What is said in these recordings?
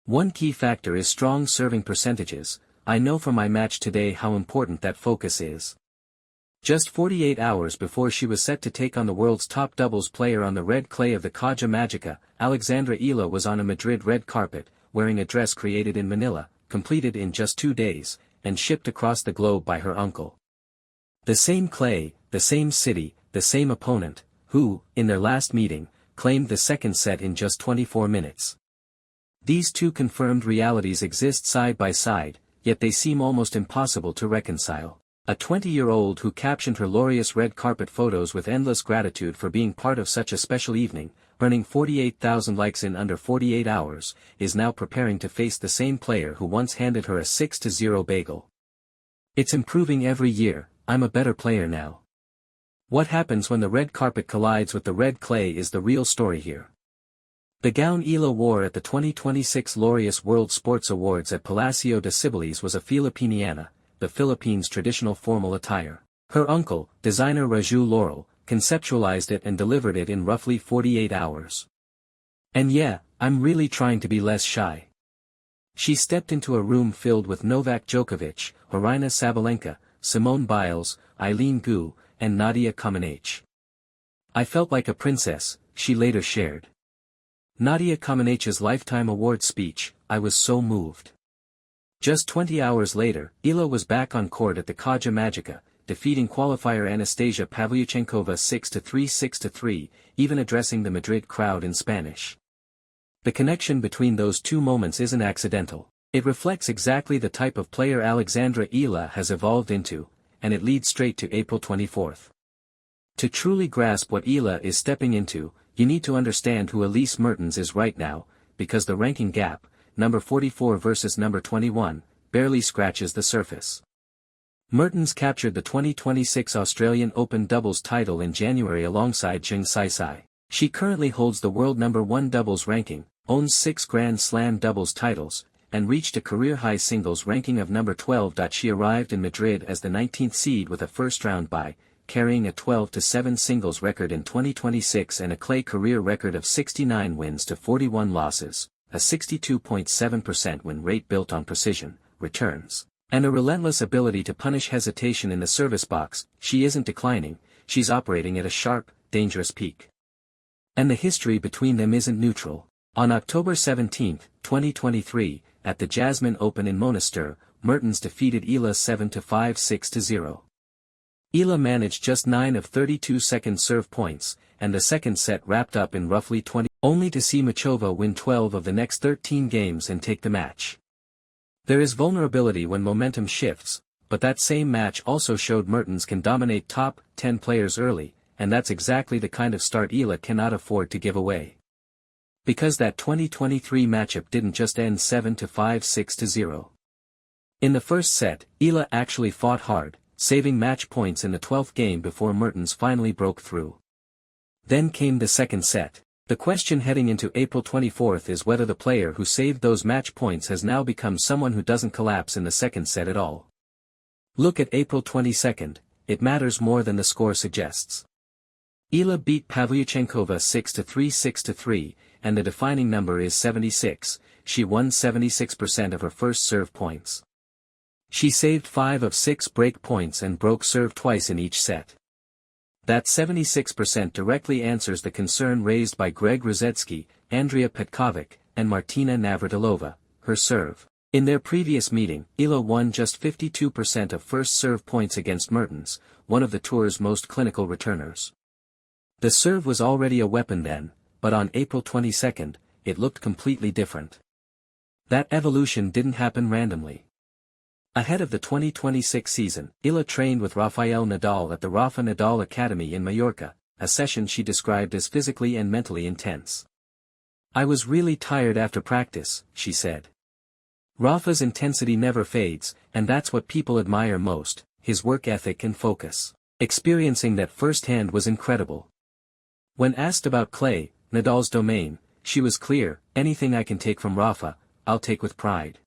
One key factor is strong serving percentages. I know from my match today how important that focus is. Just 48 hours before she was set to take on the world's top doubles player on the red clay of the Caja Magica, Alexandra Eala was on a Madrid red carpet, wearing a dress created in Manila, completed in just 2 days, and shipped across the globe by her uncle. The same clay, the same city, the same opponent, who, in their last meeting, claimed the second set in just 24 minutes. These two confirmed realities exist side by side, yet they seem almost impossible to reconcile. A 20-year-old who captioned her glorious red carpet photos with endless gratitude for being part of such a special evening, earning 48,000 likes in under 48 hours, is now preparing to face the same player who once handed her a 6-0 bagel. It's improving every year, I'm a better player now. What happens when the red carpet collides with the red clay is the real story here. The gown Eala wore at the 2026 Laureus World Sports Awards at Palacio de Cibeles was a Filipiniana, the Philippines' traditional formal attire. Her uncle, designer Raju Laurel, conceptualized it and delivered it in roughly 48 hours. And yeah, I'm really trying to be less shy. She stepped into a room filled with Novak Djokovic, Aryna Sabalenka, Simone Biles, Eileen Gu, and Nadia Comaneci. I felt like a princess, she later shared. Nadia Comaneci's Lifetime Award speech, I was so moved. Just 20 hours later, Eala was back on court at the Caja Magica, defeating qualifier Anastasia Pavlyuchenkova 6-3 6-3, even addressing the Madrid crowd in Spanish. The connection between those two moments isn't accidental. It reflects exactly the type of player Alexandra Eala has evolved into, and it leads straight to April 24th. To truly grasp what Eala is stepping into, you need to understand who Elise Mertens is right now, because the ranking gap, number 44 versus number 21, barely scratches the surface. Mertens captured the 2026 Australian Open doubles title in January alongside Zheng Saisai. She currently holds the world number 1 doubles ranking, owns 6 Grand Slam doubles titles, and reached a career-high singles ranking of number 12. She arrived in Madrid as the 19th seed with a first-round bye, carrying a 12-7 singles record in 2026 and a clay career record of 69 wins to 41 losses, a 62.7% win rate built on precision, returns, and a relentless ability to punish hesitation in the service box. She isn't declining, she's operating at a sharp, dangerous peak. And the history between them isn't neutral. On October 17, 2023, at the Jasmine Open in Monastir, Mertens defeated Eala 7-5 6-0. Eala managed just 9 of 32 second serve points, and the second set wrapped up in roughly 20, only to see Machova win 12 of the next 13 games and take the match. There is vulnerability when momentum shifts, but that same match also showed Mertens can dominate top 10 players early, and that's exactly the kind of start Eala cannot afford to give away. Because that 2023 matchup didn't just end 7-5 6-0. In the first set, Eala actually fought hard, saving match points in the 12th game before Mertens finally broke through. Then came the second set. The question heading into April 24th is whether the player who saved those match points has now become someone who doesn't collapse in the second set at all. Look at April 22nd, it matters more than the score suggests. Eala beat Pavlyuchenkova 6-3 6-3, and the defining number is 76, she won 76% of her first serve points. She saved 5 of 6 break points and broke serve twice in each set. That 76% directly answers the concern raised by Greg Rosetsky, Andrea Petkovic, and Martina Navratilova, her serve. In their previous meeting, Eala won just 52% of first serve points against Mertens, one of the tour's most clinical returners. The serve was already a weapon then, but on April 22nd, it looked completely different. That evolution didn't happen randomly. Ahead of the 2026 season, Eala trained with Rafael Nadal at the Rafa Nadal Academy in Mallorca, a session she described as physically and mentally intense. I was really tired after practice, she said. Rafa's intensity never fades, and that's what people admire most, his work ethic and focus. Experiencing that firsthand was incredible. When asked about clay, Nadal's domain, she was clear, anything I can take from Rafa, I'll take with pride.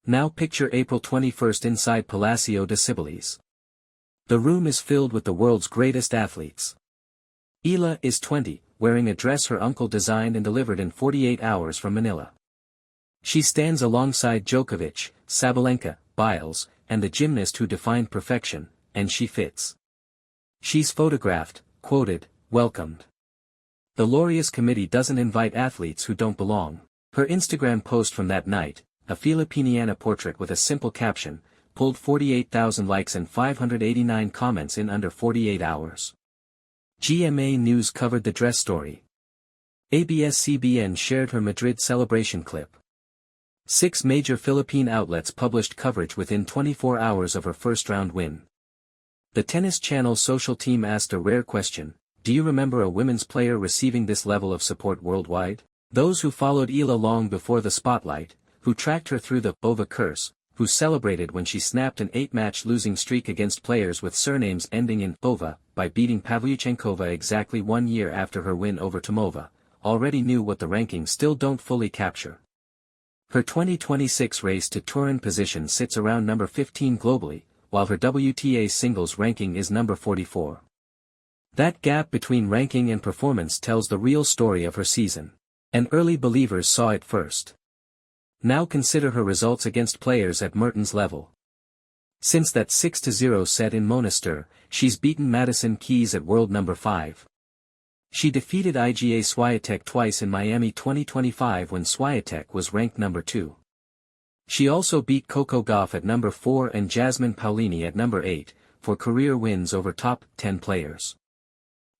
Now picture April 21st inside Palacio de Cibeles. The room is filled with the world's greatest athletes. Eala is 20, wearing a dress her uncle designed and delivered in 48 hours from Manila. She stands alongside Djokovic, Sabalenka, Biles, and the gymnast who defined perfection, and she fits. She's photographed, quoted, welcomed. The Laureus Committee doesn't invite athletes who don't belong. Her Instagram post from that night, a Filipiniana portrait with a simple caption, pulled 48,000 likes and 589 comments in under 48 hours. GMA News covered the dress story. ABS-CBN shared her Madrid celebration clip. 6 major Philippine outlets published coverage within 24 hours of her first-round win. The Tennis Channel social team asked a rare question: do you remember a women's player receiving this level of support worldwide? Those who followed Eala long before the spotlight, who tracked her through the Bova curse, who celebrated when she snapped an 8-match losing streak against players with surnames ending in Bova, by beating Pavlyuchenkova exactly 1 year after her win over Tomova, already knew what the rankings still don't fully capture. Her 2026 race to Turin position sits around number 15 globally, while her WTA singles ranking is number 44. That gap between ranking and performance tells the real story of her season. And early believers saw it first. Now consider her results against players at Mertens' level. Since that 6-0 set in Monastir, she's beaten Madison Keys at world number 5. She defeated Iga Świątek twice in Miami 2025 when Świątek was ranked number 2. She also beat Coco Gauff at number 4 and Jasmine Paolini at number 8, for career wins over top 10 players.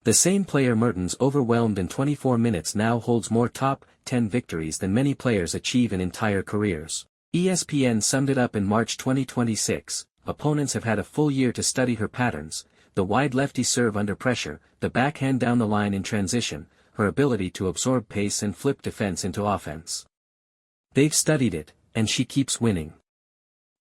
The same player Mertens overwhelmed in 24 minutes now holds more top 10 victories than many players achieve in entire careers. ESPN summed it up in March 2026, opponents have had a full year to study her patterns, the wide lefty serve under pressure, the backhand down the line in transition, her ability to absorb pace and flip defense into offense. They've studied it, and she keeps winning.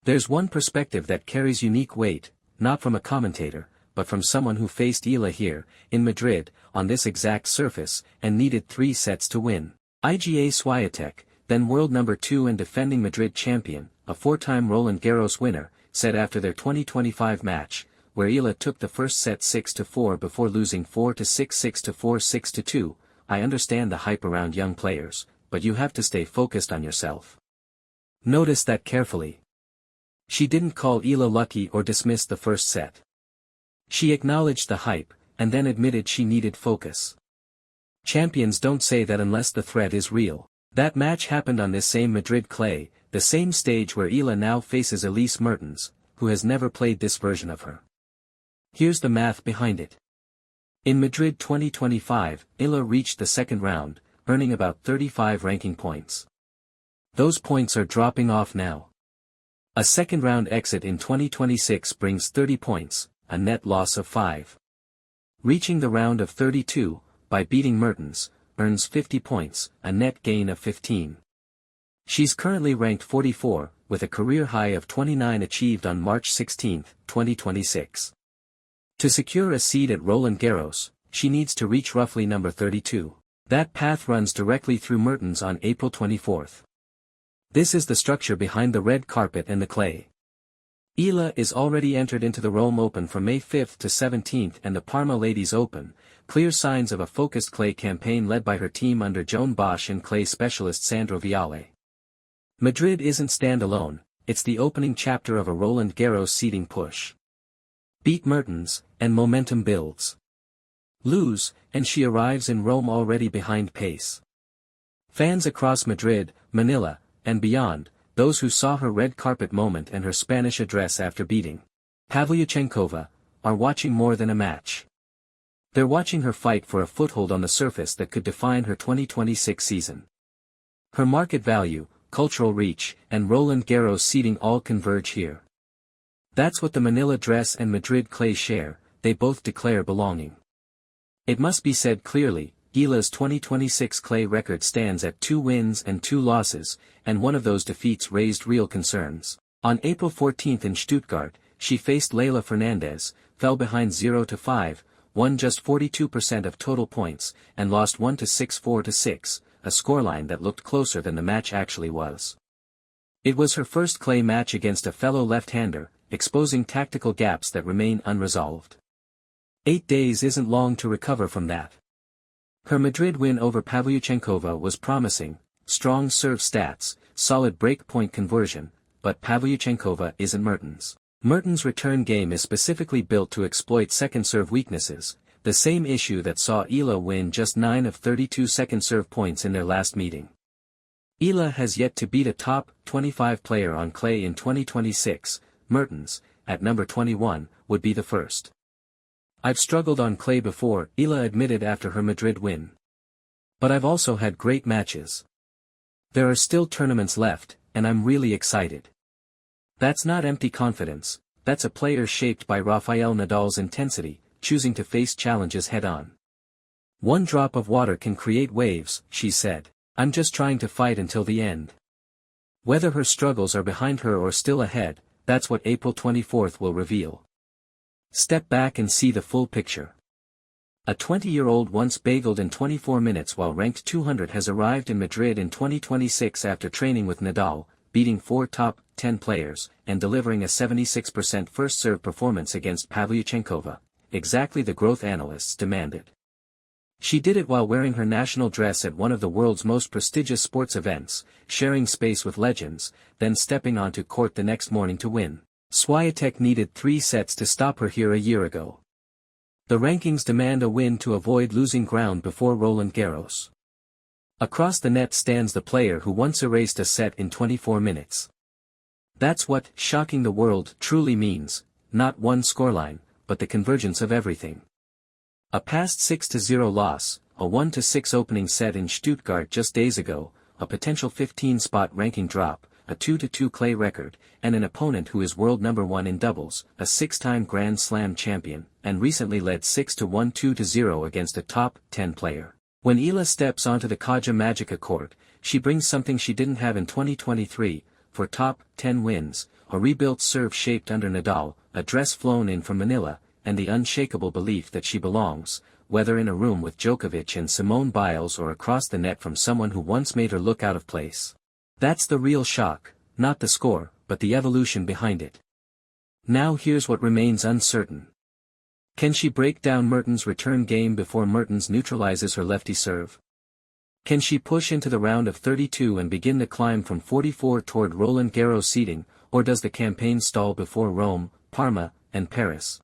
There's one perspective that carries unique weight, not from a commentator, but from someone who faced Eala here, in Madrid, on this exact surface, and needed 3 sets to win. Iga Świątek, then world number 2 and defending Madrid champion, a 4-time Roland Garros winner, said after their 2025 match, where Eala took the first set 6-4 before losing 4-6, 6-4, 6-2, I understand the hype around young players, but you have to stay focused on yourself. Notice that carefully. She didn't call Eala lucky or dismiss the first set. She acknowledged the hype, and then admitted she needed focus. Champions don't say that unless the threat is real. That match happened on this same Madrid clay, the same stage where Eala now faces Elise Mertens, who has never played this version of her. Here's the math behind it. In Madrid 2025, Eala reached the second round, earning about 35 ranking points. Those points are dropping off now. A second-round exit in 2026 brings 30 points, a net loss of 5. Reaching the round of 32, by beating Mertens, earns 50 points, a net gain of 15. She's currently ranked 44, with a career high of 29 achieved on March 16, 2026. To secure a seed at Roland Garros, she needs to reach roughly number 32. That path runs directly through Mertens on April 24. This is the structure behind the red carpet and the clay. Eala is already entered into the Rome Open from May 5 to 17 and the Parma Ladies Open, clear signs of a focused clay campaign led by her team under Joan Bosch and clay specialist Sandro Viale. Madrid isn't standalone, it's the opening chapter of a Roland Garros seeding push. Beat Mertens, and momentum builds. Lose, and she arrives in Rome already behind pace. Fans across Madrid, Manila, and beyond, those who saw her red carpet moment and her Spanish address after beating Pavlyuchenkova, are watching more than a match. They're watching her fight for a foothold on the surface that could define her 2026 season. Her market value, cultural reach, and Roland Garros seeding all converge here. That's what the Manila dress and Madrid clay share, they both declare belonging. It must be said clearly, Eala's 2026 clay record stands at 2 wins and 2 losses, and one of those defeats raised real concerns. On April 14 in Stuttgart, she faced Leylah Fernandez, fell behind 0-5, won just 42% of total points, and lost 1-6, 4-6, a scoreline that looked closer than the match actually was. It was her first clay match against a fellow left-hander, exposing tactical gaps that remain unresolved. 8 days isn't long to recover from that. Her Madrid win over Pavlyuchenkova was promising, strong serve stats, solid break-point conversion, but Pavlyuchenkova isn't Mertens. Mertens' return game is specifically built to exploit second-serve weaknesses, the same issue that saw Eala win just 9 of 32 second-serve points in their last meeting. Eala has yet to beat a top 25 player on clay in 2026, Mertens, at number 21, would be the first. "I've struggled on clay before," Eala admitted after her Madrid win. "But I've also had great matches. There are still tournaments left, and I'm really excited." That's not empty confidence, that's a player shaped by Rafael Nadal's intensity, choosing to face challenges head-on. "One drop of water can create waves," she said. "I'm just trying to fight until the end." Whether her struggles are behind her or still ahead, that's what April 24th will reveal. Step back and see the full picture. A 20-year-old once bageled in 24 minutes while ranked 200 has arrived in Madrid in 2026 after training with Nadal, beating 4 top 10 players, and delivering a 76% first-serve performance against Pavlyuchenkova, exactly the growth analysts demanded. She did it while wearing her national dress at one of the world's most prestigious sports events, sharing space with legends, then stepping onto court the next morning to win. Świątek needed 3 sets to stop her here a year ago. The rankings demand a win to avoid losing ground before Roland Garros. Across the net stands the player who once erased a set in 24 minutes. That's what shocking the world truly means, not one scoreline, but the convergence of everything. A past 6-0 loss, a 1-6 opening set in Stuttgart just days ago, a potential 15-spot ranking drop, a 2-2 clay record, and an opponent who is world number 1 in doubles, a 6-time Grand Slam champion, and recently led 6-1 2-0 against a top 10 player. When Eala steps onto the Kaja Magica court, she brings something she didn't have in 2023, for top 10 wins, a rebuilt serve shaped under Nadal, a dress flown in from Manila, and the unshakable belief that she belongs, whether in a room with Djokovic and Simone Biles or across the net from someone who once made her look out of place. That's the real shock, not the score, but the evolution behind it. Now here's what remains uncertain. Can she break down Mertens' return game before Mertens neutralizes her lefty serve? Can she push into the round of 32 and begin the climb from 44 toward Roland Garros seeding, or does the campaign stall before Rome, Parma, and Paris?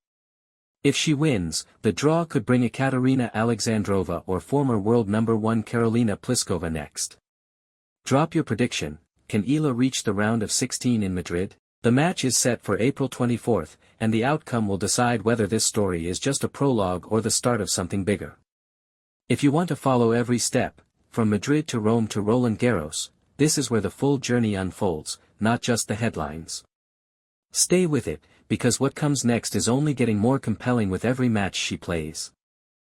If she wins, the draw could bring Ekaterina Alexandrova or former world number 1 Karolina Pliskova next. Drop your prediction, can Eala reach the round of 16 in Madrid? The match is set for April 24th, and the outcome will decide whether this story is just a prologue or the start of something bigger. If you want to follow every step, from Madrid to Rome to Roland Garros, this is where the full journey unfolds, not just the headlines. Stay with it, because what comes next is only getting more compelling with every match she plays.